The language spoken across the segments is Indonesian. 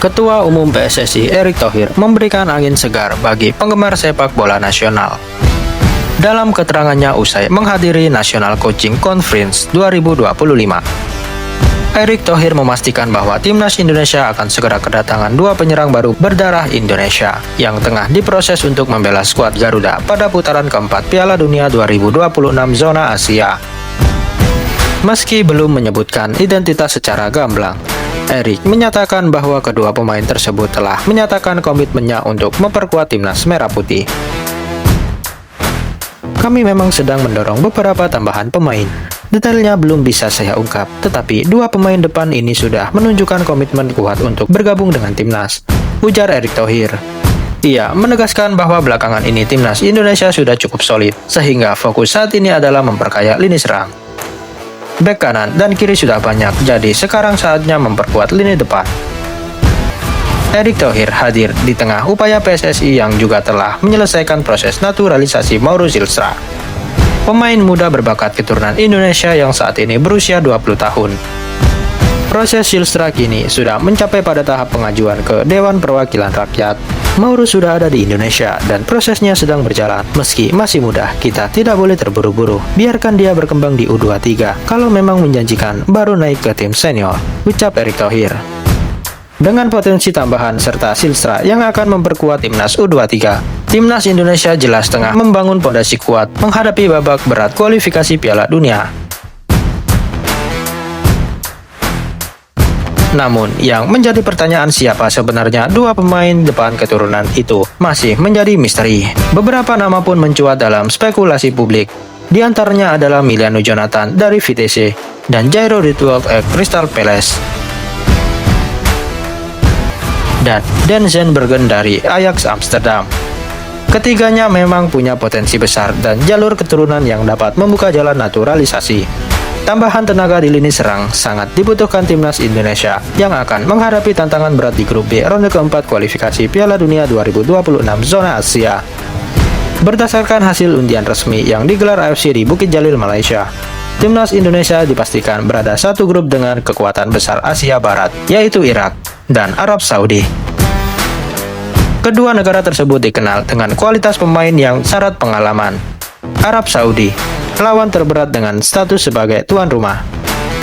Ketua Umum PSSI Erick Thohir memberikan angin segar bagi penggemar sepak bola nasional. Dalam keterangannya usai menghadiri National Coaching Conference 2025, Erick Thohir memastikan bahwa timnas Indonesia akan segera kedatangan dua penyerang baru berdarah Indonesia yang tengah diproses untuk membela skuad Garuda pada putaran keempat Piala Dunia 2026 zona Asia. Meski belum menyebutkan identitas secara gamblang, Erick menyatakan bahwa kedua pemain tersebut telah menyatakan komitmennya untuk memperkuat timnas Merah Putih. Kami memang sedang mendorong beberapa tambahan pemain. Detailnya belum bisa saya ungkap, tetapi dua pemain depan ini sudah menunjukkan komitmen kuat untuk bergabung dengan timnas, ujar Erick Thohir. Ia menegaskan bahwa belakangan ini timnas Indonesia sudah cukup solid, sehingga fokus saat ini adalah memperkaya lini serang. Bek kanan dan kiri sudah banyak, jadi sekarang saatnya memperkuat lini depan. Erick Thohir hadir di tengah upaya PSSI yang juga telah menyelesaikan proses naturalisasi Mauro Zylstra, pemain muda berbakat keturunan Indonesia yang saat ini berusia 20 tahun. Proses Zylstra kini sudah mencapai pada tahap pengajuan ke Dewan Perwakilan Rakyat. Mauro sudah ada di Indonesia dan prosesnya sedang berjalan. Meski masih muda, kita tidak boleh terburu-buru. Biarkan dia berkembang di U23. Kalau memang menjanjikan, baru naik ke tim senior, ucap Erick Thohir. Dengan potensi tambahan serta Zylstra yang akan memperkuat timnas U23, timnas Indonesia jelas tengah membangun pondasi kuat menghadapi babak berat kualifikasi Piala Dunia. Namun, yang menjadi pertanyaan siapa sebenarnya dua pemain depan keturunan itu masih menjadi misteri. Beberapa nama pun mencuat dalam spekulasi publik. Di antaranya adalah Emiliano Jonathan dari Vitesse dan Jairo Ritwald Crystal Palace, dan Denzel Bergen dari Ajax Amsterdam. Ketiganya memang punya potensi besar dan jalur keturunan yang dapat membuka jalan naturalisasi. Tambahan tenaga di lini serang sangat dibutuhkan timnas Indonesia yang akan menghadapi tantangan berat di grup B ronde keempat kualifikasi Piala Dunia 2026 zona Asia. Berdasarkan hasil undian resmi yang digelar AFC di Bukit Jalil, Malaysia, timnas Indonesia dipastikan berada satu grup dengan kekuatan besar Asia Barat, yaitu Irak dan Arab Saudi. Kedua negara tersebut dikenal dengan kualitas pemain yang syarat pengalaman. Arab Saudi, lawan terberat dengan status sebagai tuan rumah.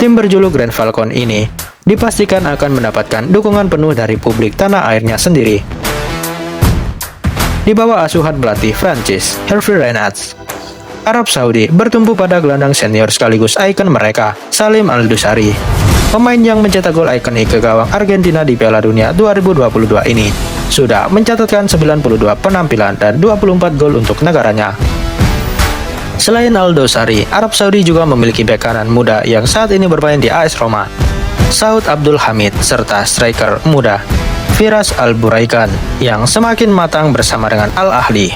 Tim berjuluk Grand Falcon ini dipastikan akan mendapatkan dukungan penuh dari publik tanah airnya sendiri. Di bawah asuhan pelatih Prancis, Hervé Renard, Arab Saudi bertumpu pada gelandang senior sekaligus ikon mereka, Salim Al-Dusari, pemain yang mencetak gol ikonik ke gawang Argentina di Piala Dunia 2022 ini. Sudah mencatatkan 92 penampilan dan 24 gol untuk negaranya. Selain Al-Dosari, Arab Saudi juga memiliki bek kanan muda yang saat ini bermain di AS Roma, Saud Abdul Hamid, serta striker muda Firas Al-Buraikan yang semakin matang bersama dengan Al-Ahli.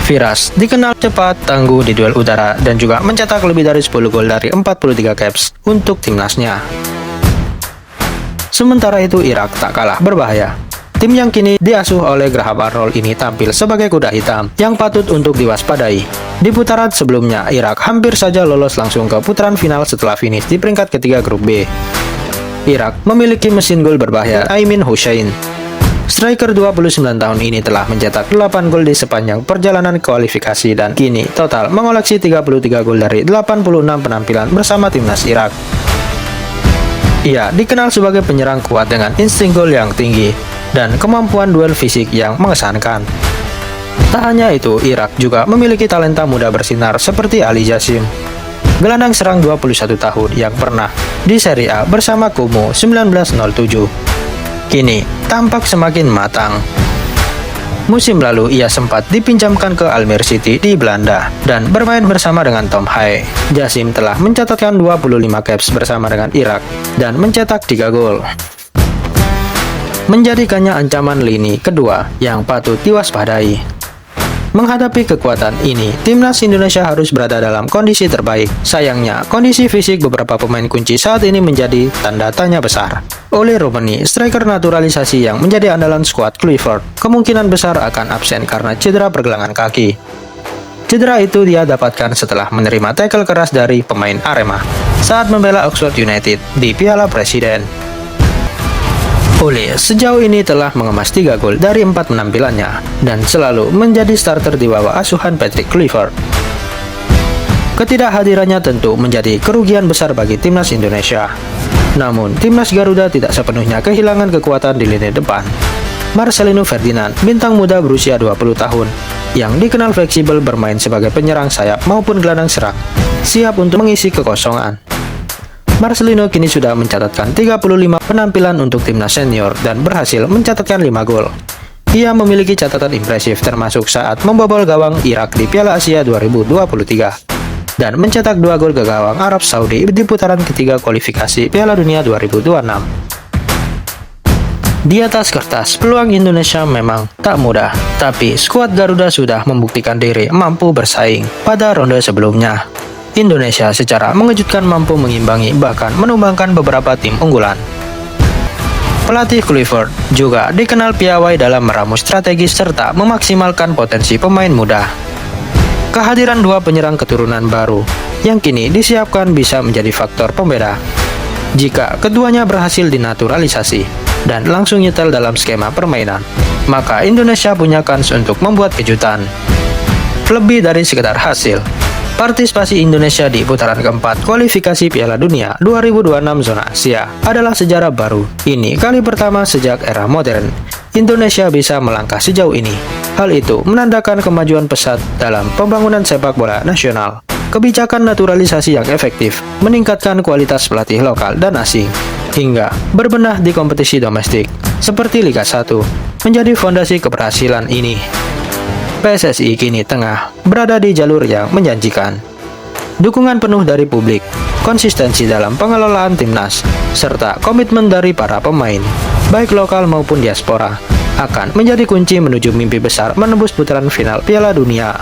Firas dikenal cepat, tangguh di duel udara dan juga mencetak lebih dari 10 gol dari 43 caps untuk timnasnya. Sementara itu Irak tak kalah berbahaya. Tim yang kini diasuh oleh Graham Arnold ini tampil sebagai kuda hitam yang patut untuk diwaspadai. Di putaran sebelumnya, Irak hampir saja lolos langsung ke putaran final setelah finish di peringkat ketiga grup B. Irak memiliki mesin gol berbahaya Aimin Hussein. Striker 29 tahun ini telah mencetak 8 gol di sepanjang perjalanan kualifikasi dan kini total mengoleksi 33 gol dari 86 penampilan bersama timnas Irak. Ia dikenal sebagai penyerang kuat dengan insting gol yang tinggi dan kemampuan duel fisik yang mengesankan. Tak hanya itu, Irak juga memiliki talenta muda bersinar seperti Ali Jassim, gelandang serang 21 tahun yang pernah di Serie A bersama Como 1907. Kini tampak semakin matang. Musim lalu ia sempat dipinjamkan ke Almere City di Belanda dan bermain bersama dengan Tom Haye. Jassim telah mencatatkan 25 caps bersama dengan Irak dan mencetak 3 gol, menjadikannya ancaman lini kedua yang patut diwaspadai. Menghadapi kekuatan ini, timnas Indonesia harus berada dalam kondisi terbaik. Sayangnya, kondisi fisik beberapa pemain kunci saat ini menjadi tanda tanya besar. Oleh Romani, striker naturalisasi yang menjadi andalan skuad Clifford, kemungkinan besar akan absen karena cedera pergelangan kaki. Cedera itu dia dapatkan setelah menerima tackle keras dari pemain Arema saat membela Oxford United di Piala Presiden. Ole sejauh ini telah mengemas 3 gol dari 4 penampilannya dan selalu menjadi starter di bawah asuhan Patrick Kluivert. Ketidakhadirannya tentu menjadi kerugian besar bagi timnas Indonesia. Namun, timnas Garuda tidak sepenuhnya kehilangan kekuatan di lini depan. Marcelino Ferdinand, bintang muda berusia 20 tahun, yang dikenal fleksibel bermain sebagai penyerang sayap maupun gelandang serang, siap untuk mengisi kekosongan. Marcelino kini sudah mencatatkan 35 penampilan untuk timnas senior dan berhasil mencatatkan 5 gol. Ia memiliki catatan impresif termasuk saat membobol gawang Irak di Piala Asia 2023 dan mencetak 2 gol ke gawang Arab Saudi di putaran ketiga kualifikasi Piala Dunia 2026. Di atas kertas, peluang Indonesia memang tak mudah, tapi skuad Garuda sudah membuktikan diri mampu bersaing pada ronde sebelumnya. Indonesia secara mengejutkan mampu mengimbangi bahkan menumbangkan beberapa tim unggulan. Pelatih Kluivert juga dikenal piawai dalam meramu strategis serta memaksimalkan potensi pemain muda. Kehadiran 2 penyerang keturunan baru yang kini disiapkan bisa menjadi faktor pembeda. Jika keduanya berhasil dinaturalisasi dan langsung nyetel dalam skema permainan, maka Indonesia punya kans untuk membuat kejutan. Lebih dari sekedar hasil, partisipasi Indonesia di putaran keempat kualifikasi Piala Dunia 2026 zona Asia adalah sejarah baru. Ini kali pertama sejak era modern Indonesia bisa melangkah sejauh ini. Hal itu menandakan kemajuan pesat dalam pembangunan sepak bola nasional. Kebijakan naturalisasi yang efektif meningkatkan kualitas pelatih lokal dan asing, hingga berbenah di kompetisi domestik seperti Liga 1 menjadi fondasi keberhasilan ini. PSSI kini tengah berada di jalur yang menjanjikan. Dukungan penuh dari publik, konsistensi dalam pengelolaan timnas, serta komitmen dari para pemain, baik lokal maupun diaspora, akan menjadi kunci menuju mimpi besar menembus putaran final Piala Dunia.